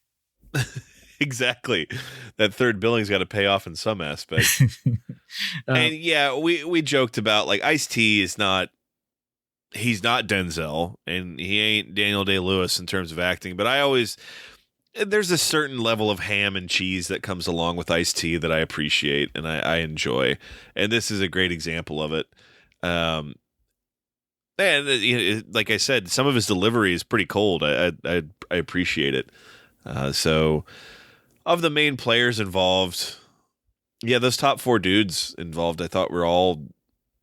Exactly. That third billing's got to pay off in some aspect. And yeah, we joked about like Ice-T he's not Denzel and he ain't Daniel Day-Lewis in terms of acting. But I always, there's a certain level of ham and cheese that comes along with iced tea that I appreciate and I enjoy, and this is a great example of it. And like I said, some of his delivery is pretty cold. I appreciate it. So, of the main players involved, yeah, those top 4 dudes involved, I thought were all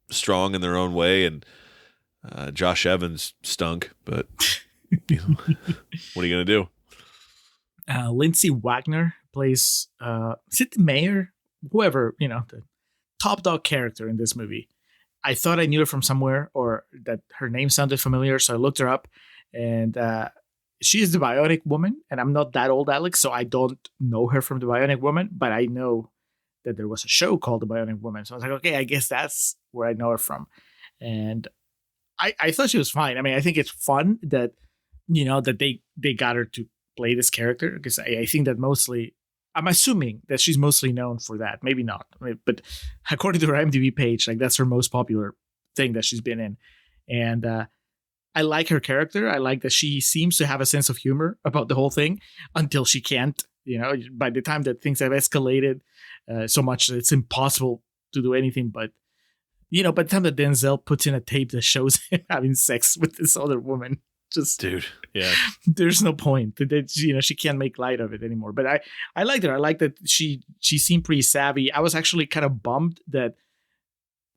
strong in their own way, and Josh Evans stunk. But what are you gonna do? Lindsay Wagner plays is it the mayor? Whoever, the top dog character in this movie. I thought I knew her from somewhere, or that her name sounded familiar, so I looked her up, and she is the Bionic Woman, and I'm not that old, Alex, so I don't know her from the Bionic Woman, but I know that there was a show called The Bionic Woman, so I was like, okay, I guess that's where I know her from, and I thought she was fine. I mean, I think it's fun that, that they got her to play this character, because I think that mostly, I'm assuming that she's mostly known for that. Maybe not. But according to her IMDb page, like that's her most popular thing that she's been in. And I like her character. I like that she seems to have a sense of humor about the whole thing until she can't. By the time that things have escalated so much that it's impossible to do anything. But, by the time that Denzel puts in a tape that shows him having sex with this other woman, just dude, yeah, there's no point that she can't make light of it anymore. But I liked her. I like that she seemed pretty savvy. I was actually kind of bummed that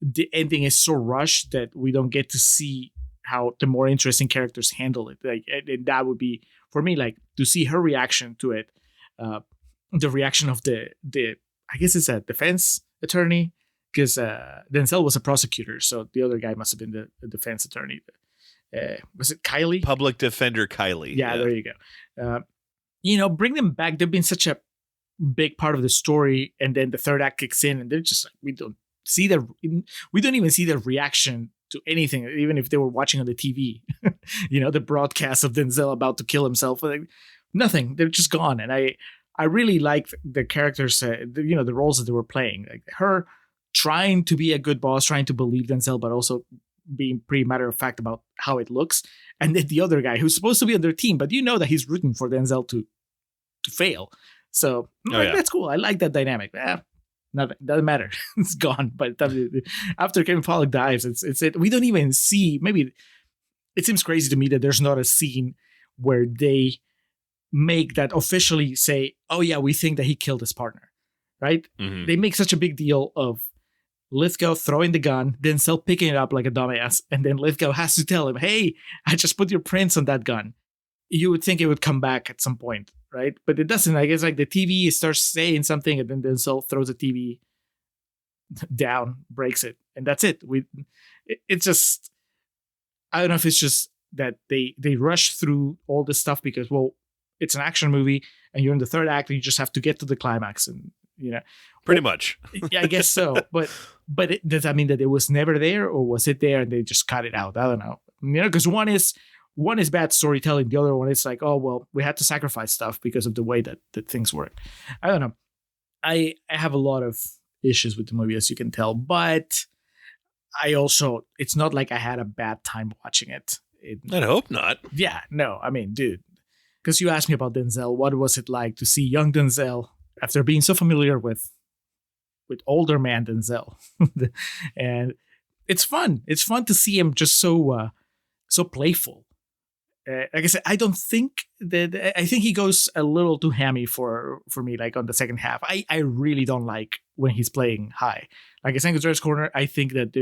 the ending is so rushed that we don't get to see how the more interesting characters handle it. Like, and that would be for me, like, to see her reaction to it, the reaction of the I guess it's a defense attorney, because Denzel was a prosecutor, so the other guy must have been the defense attorney. Was it Kylie? Public defender Kylie. Yeah, there you go. Bring them back. They've been such a big part of the story, and then the third act kicks in, and they're just like, we don't even see their reaction to anything, even if they were watching on the TV. The broadcast of Denzel about to kill himself. Like, nothing. They're just gone, and I really liked the characters. The roles that they were playing, like her trying to be a good boss, trying to believe Denzel, but also being pretty matter of fact about how it looks, and then the other guy who's supposed to be on their team, but that he's rooting for Denzel to fail. So that's cool. I like that dynamic. Nothing doesn't matter. It's gone. But after Kevin Pollak dies, it's it. We don't even see. Maybe it seems crazy to me that there's not a scene where they make that officially say, "Oh yeah, we think that he killed his partner." Right? Mm-hmm. They make such a big deal of Lithgow throwing the gun, Denzel picking it up like a dumbass, and then Lithgow has to tell him, hey, I just put your prints on that gun. You would think it would come back at some point, right? But it doesn't. I guess like the TV starts saying something, and then Denzel throws the TV down, breaks it, and that's it. It's just, I don't know if it's just that they rush through all this stuff because, well, it's an action movie, and you're in the third act, and you just have to get to the climax, and pretty much. Yeah, I guess so. But does that mean that it was never there, or was it there and they just cut it out? I don't know. Because one is bad storytelling. The other one is like, oh well, we had to sacrifice stuff because of the way that things work. I don't know. I have a lot of issues with the movie, as you can tell, but it's not like I had a bad time watching it. I'd hope not. Yeah, no. I mean, dude, because you asked me about Denzel. What was it like to see young Denzel after being so familiar with older man Denzel? And it's fun. It's fun to see him just so playful. Like I said, I think he goes a little too hammy for me, like on the second half. I really don't like when he's playing high. Like I said, Gutierrez Corner, I think that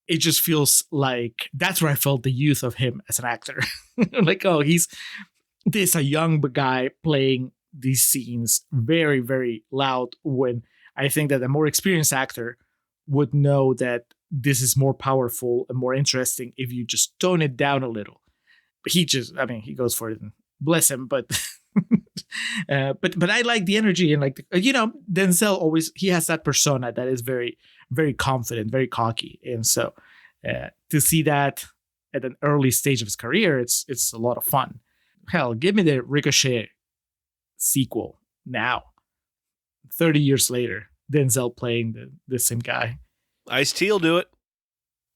it just feels like that's where I felt the youth of him as an actor. Like, oh, he's a young guy playing these scenes very, very loud, when I think that a more experienced actor would know that this is more powerful and more interesting if you just tone it down a little. But he goes for it, and bless him. But but I like the energy, and like, Denzel always, he has that persona that is very, very confident, very cocky. And so to see that at an early stage of his career, it's a lot of fun. Hell, give me the Ricochet sequel now, 30 years later, Denzel playing the same guy. Ice-T will do it.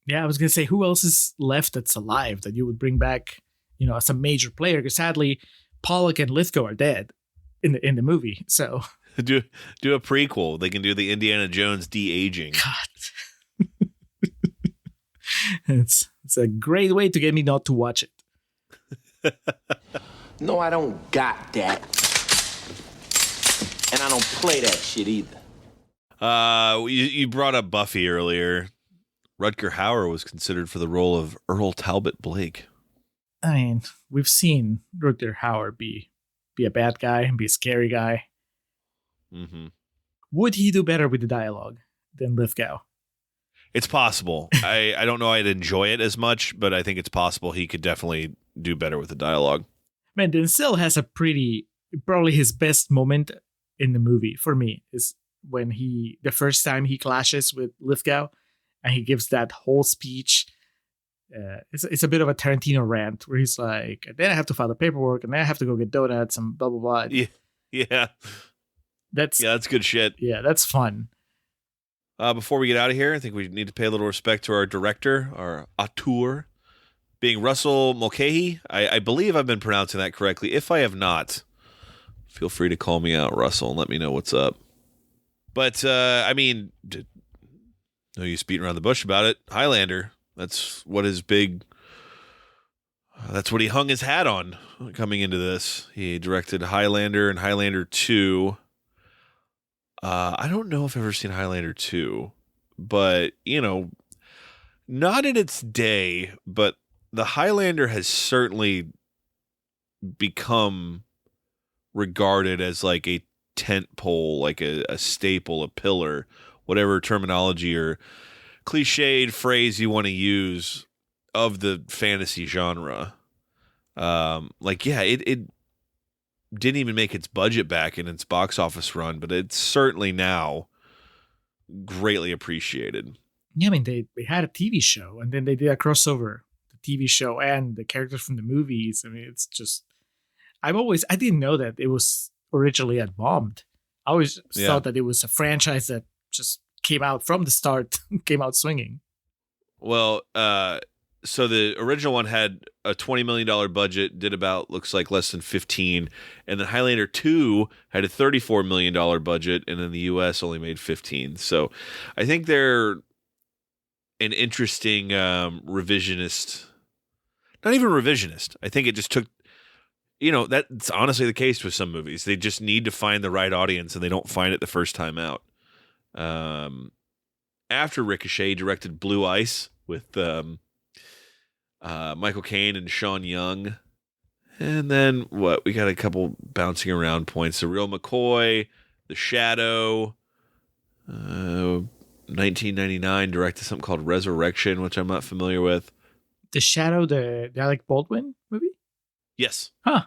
Yeah, I was gonna say, who else is left that's alive that you would bring back, as a major player? Because sadly, Pollak and Lithgow are dead in the movie. So Do a prequel. They can do the Indiana Jones de-aging. God, it's a great way to get me not to watch it. No, I don't got that. And I don't play that shit either. You brought up Buffy earlier. Rutger Hauer was considered for the role of Earl Talbot Blake. I mean, we've seen Rutger Hauer be a bad guy and be a scary guy. Mm-hmm. Would he do better with the dialogue than Lithgow? It's possible. I don't know I'd enjoy it as much, but I think it's possible he could definitely do better with the dialogue. Man, Denzel has probably his best moment in the movie for me is when the first time he clashes with Lithgow and he gives that whole speech. It's a bit of a Tarantino rant where he's like, then I have to file the paperwork and then I have to go get donuts and blah, blah, blah. Yeah. That's good shit. Yeah, that's fun. Before we get out of here, I think we need to pay a little respect to our director, our auteur, being Russell Mulcahy. I believe I've been pronouncing that correctly. If I have not, feel free to call me out, Russell, and let me know what's up. But, I mean, no use beating around the bush about it. Highlander, that's what he hung his hat on coming into this. He directed Highlander and Highlander 2. I don't know if I've ever seen Highlander 2, but, not in its day, but the Highlander has certainly become regarded as like a tent pole, like a staple, a pillar, whatever terminology or cliched phrase you want to use of the fantasy genre. It didn't even make its budget back in its box office run, but it's certainly now greatly appreciated. Yeah, I mean, they had a TV show and then they did a crossover, the TV show and the characters from the movies. I mean, it's just, I didn't know that it was originally bombed. I always thought that it was a franchise that just came out from the start, came out swinging. Well, so the original one had a $20 million budget, did about, looks like less than 15. And then Highlander 2 had a $34 million budget, and in the US only made 15. So I think they're an interesting revisionist. Not even revisionist. I think it just took, that's honestly the case with some movies. They just need to find the right audience, and they don't find it the first time out. After Ricochet, he directed Blue Ice with Michael Caine and Sean Young. And then we got a couple bouncing around points. The Real McCoy, The Shadow, 1999 directed something called Resurrection, which I'm not familiar with. The Shadow, the Alec Baldwin movie? Yes. Huh.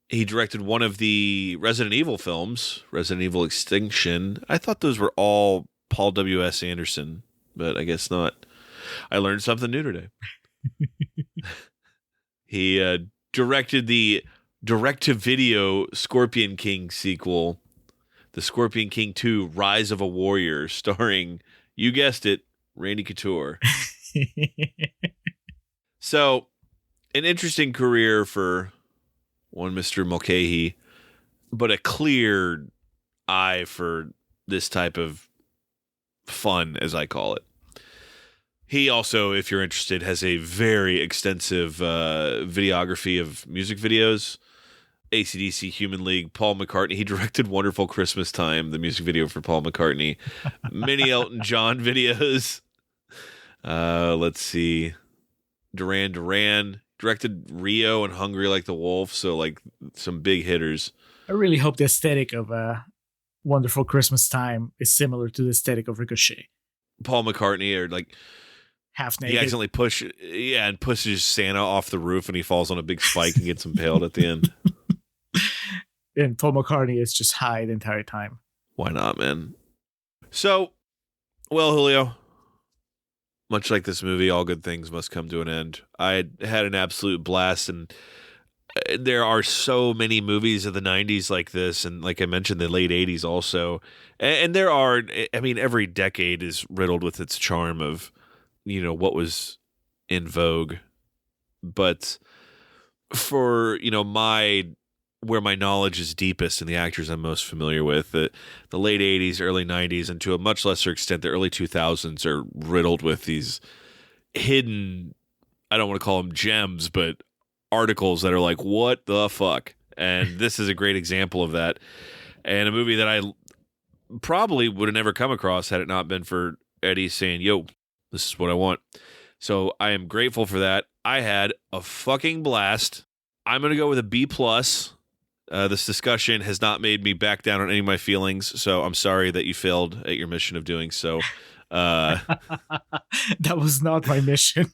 He directed one of the Resident Evil films, Resident Evil Extinction. I thought those were all Paul W.S. Anderson, but I guess not. I learned something new today. He directed the direct-to-video Scorpion King sequel, The Scorpion King 2: Rise of a Warrior, starring, you guessed it, Randy Couture. So, an interesting career for one Mr. Mulcahy, but a clear eye for this type of fun, as I call it. He also, if you're interested, has a very extensive videography of music videos. AC/DC, Human League, Paul McCartney. He directed Wonderful Christmas Time, the music video for Paul McCartney. Many Elton John videos. Let's see. Duran Duran. Directed Rio and Hungry Like the Wolf. So, like, some big hitters. I really hope the aesthetic of Wonderful Christmas Time is similar to the aesthetic of Ricochet. Paul McCartney, or like, half naked. he accidentally pushes Santa off the roof and he falls on a big spike and gets impaled at the end. And Paul McCartney is just high the entire time. Why not, man? So, well, Julio, much like this movie, all good things must come to an end. I had an absolute blast, and there are so many movies of the 90s like this, and like I mentioned, the late 80s also. And there are, I mean, every decade is riddled with its charm of, what was in vogue. But for, where my knowledge is deepest and the actors I'm most familiar with, the late 80s, early 90s, and to a much lesser extent, the early 2000s are riddled with these hidden, I don't want to call them gems, but articles that are like, what the fuck? And this is a great example of that. And a movie that I probably would have never come across had it not been for Eddie saying, yo, this is what I want. So I am grateful for that. I had a fucking blast. I'm going to go with a B+. This discussion has not made me back down on any of my feelings, so I'm sorry that you failed at your mission of doing so. That was not my mission.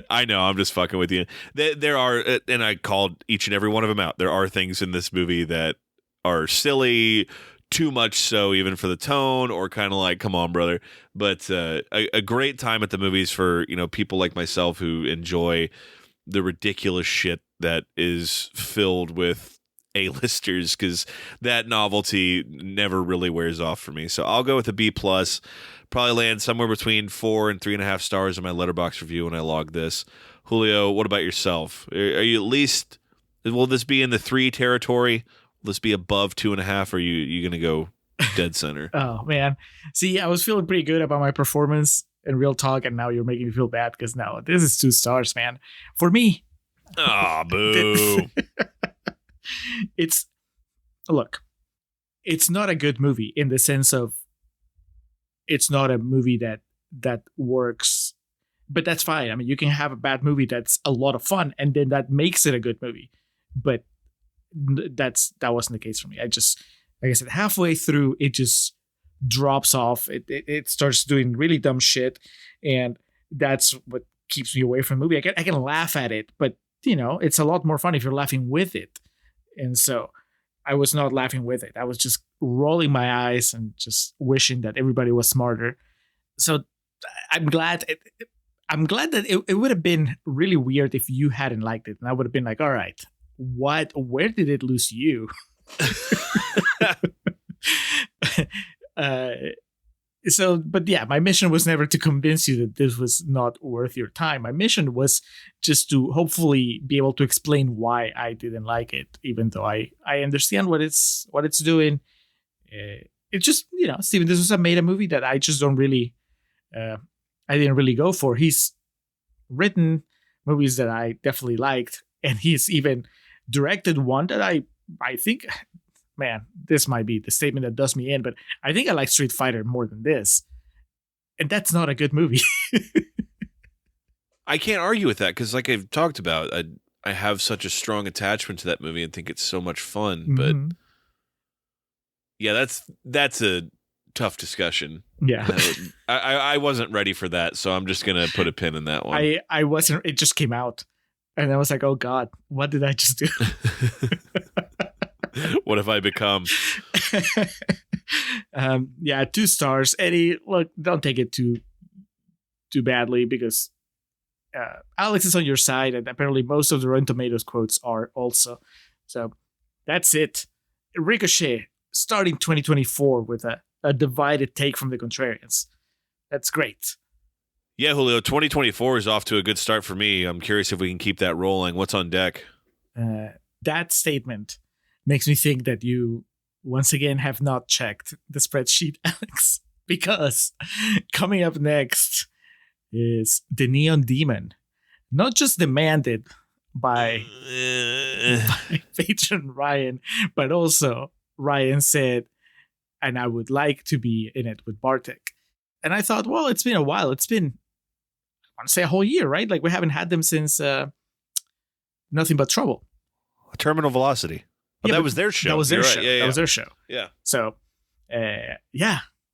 I know, I'm just fucking with you. There are, and I called each and every one of them out, there are things in this movie that are silly, too much so even for the tone, or kind of like, come on, brother. But a great time at the movies for, people like myself who enjoy the ridiculous shit that is filled with A-listers, because that novelty never really wears off for me. So I'll go with a B+. Probably land somewhere between 4 and 3.5 stars in my Letterboxd review when I log this. Julio, what about yourself? Are you at least, will this be in the 3 territory? Will this be above 2.5? Or are you going to go dead center? Oh, man. See, I was feeling pretty good about my performance in Real Talk, and now you're making me feel bad because now this is 2 stars, man. For me. Ah, boo. It's not a good movie in the sense of it's not a movie that works, but that's fine. I mean, you can have a bad movie that's a lot of fun, and then that makes it a good movie. But that wasn't the case for me. I just, like I said, halfway through, it just drops off. It starts doing really dumb shit, and that's what keeps me away from the movie. I can laugh at it, but it's a lot more fun if you're laughing with it. And so I was not laughing with it. I was just rolling my eyes and just wishing that everybody was smarter. So I'm glad that it would have been really weird if you hadn't liked it. And I would have been like, all right, where did it lose you? But yeah, my mission was never to convince you that this was not worth your time. My mission was just to hopefully be able to explain why I didn't like it, even though I understand what it's doing. It's just, Steven de Souza made a movie that I just don't really, I didn't really go for. He's written movies that I definitely liked, and he's even directed one that I think, man, this might be the statement that does me in, but I think I like Street Fighter more than this. And that's not a good movie. I can't argue with that because, like I've talked about, I have such a strong attachment to that movie and think it's so much fun. Mm-hmm. But yeah, that's a tough discussion. Yeah. I wasn't ready for that, so I'm just going to put a pin in that one. I wasn't, it just came out. And I was like, oh God, what did I just do? What have I become? 2 stars. Eddie, look, don't take it too badly because Alex is on your side, and apparently most of the Rotten Tomatoes quotes are also. So that's it. Ricochet, starting 2024 with a divided take from the Contrarians. That's great. Yeah, Julio, 2024 is off to a good start for me. I'm curious if we can keep that rolling. What's on deck? That statement makes me think that you, once again, have not checked the spreadsheet, Alex, because coming up next is The Neon Demon. Not just demanded by patron Ryan, but also Ryan said, and I would like to be in it with Bartek. And I thought, well, it's been a while. It's been, I want to say a whole year, right? Like we haven't had them since Nothing But Trouble. Terminal Velocity. Oh, Yeah, that was their show. That was their You're show. right. Yeah, That was their show. Yeah. So,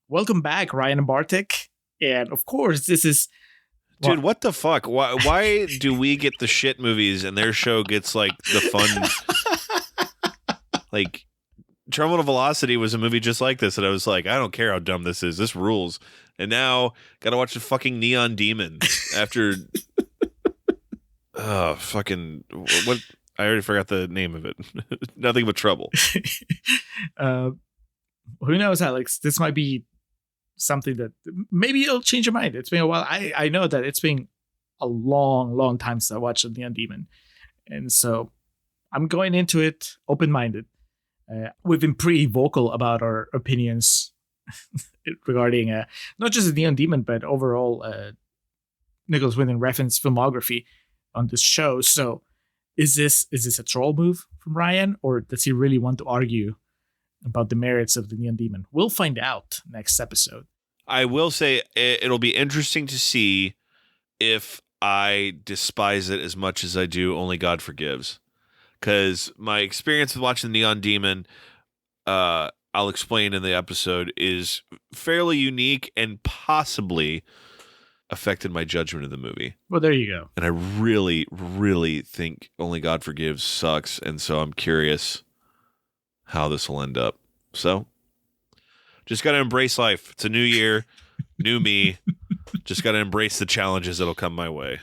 welcome back, Ryan and Bartek. And of course, this is... Dude, what the fuck? Why do we get the shit movies and their show gets like the fun? Like, Terminal Velocity was a movie just like this, and I was like, I don't care how dumb this is. This rules. And now, gotta watch the fucking Neon Demon after... Oh, fucking... What... I already forgot the name of it. Nothing But Trouble. Who knows, Alex? This might be something that maybe it'll change your mind. It's been a while. I know that it's been a long, long time since I watched The Neon Demon. And so I'm going into it open-minded. We've been pretty vocal about our opinions regarding not just the Neon Demon, but overall Nicholas Winding Refn's filmography on this show. So is this a troll move from Ryan, or does he really want to argue about the merits of the Neon Demon? We'll find out next episode. I will say it'll be interesting to see if I despise it as much as I do Only God Forgives. Because my experience with watching the Neon Demon, I'll explain in the episode, is fairly unique and possibly affected my judgment of the movie. Well, there you go. And I really, really think Only God Forgives sucks. And so I'm curious how this will end up. So just got to embrace life. It's a new year, new me. Just got to embrace the challenges that'll come my way.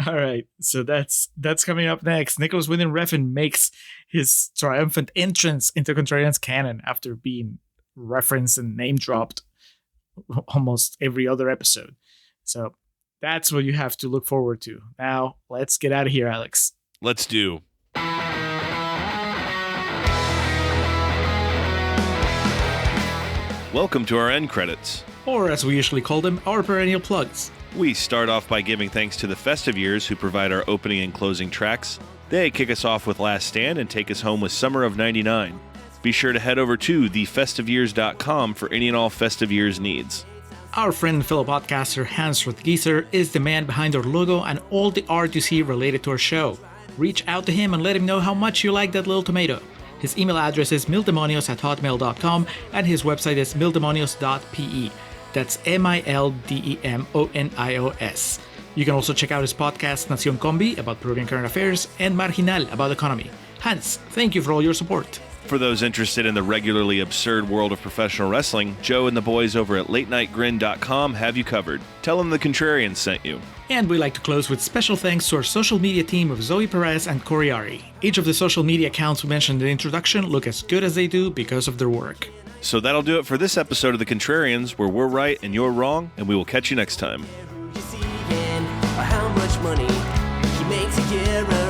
All right, so that's coming up next. Nicholas Winding Refn makes his triumphant entrance into Contrarians canon after being referenced and name dropped almost every other episode. So that's what you have to look forward to. Now, let's get out of here, Alex. Let's do. Welcome to our end credits. Or as we usually call them, our perennial plugs. We start off by giving thanks to the Festive Years who provide our opening and closing tracks. They kick us off with Last Stand and take us home with Summer of 99. Be sure to head over to thefestiveyears.com for any and all Festive Years needs. Our friend and fellow podcaster Hans Rothgieser is the man behind our logo and all the art you see related to our show. Reach out to him and let him know how much you like that little tomato. His email address is mildemonios@hotmail.com and his website is mildemonios.pe. That's MILDEMONIOS. You can also check out his podcast Nación Combi about Peruvian current affairs and Marginal about economy. Hans, thank you for all your support. For those interested in the regularly absurd world of professional wrestling, Joe and the boys over at latenightgrin.com have you covered. Tell them the Contrarians sent you. And we like to close with special thanks to our social media team of Zoe Perez and Coriari. Each of the social media accounts we mentioned in the introduction look as good as they do because of their work. So that'll do it for this episode of The Contrarians, where we're right and you're wrong, and we will catch you next time. How much money he makes a year.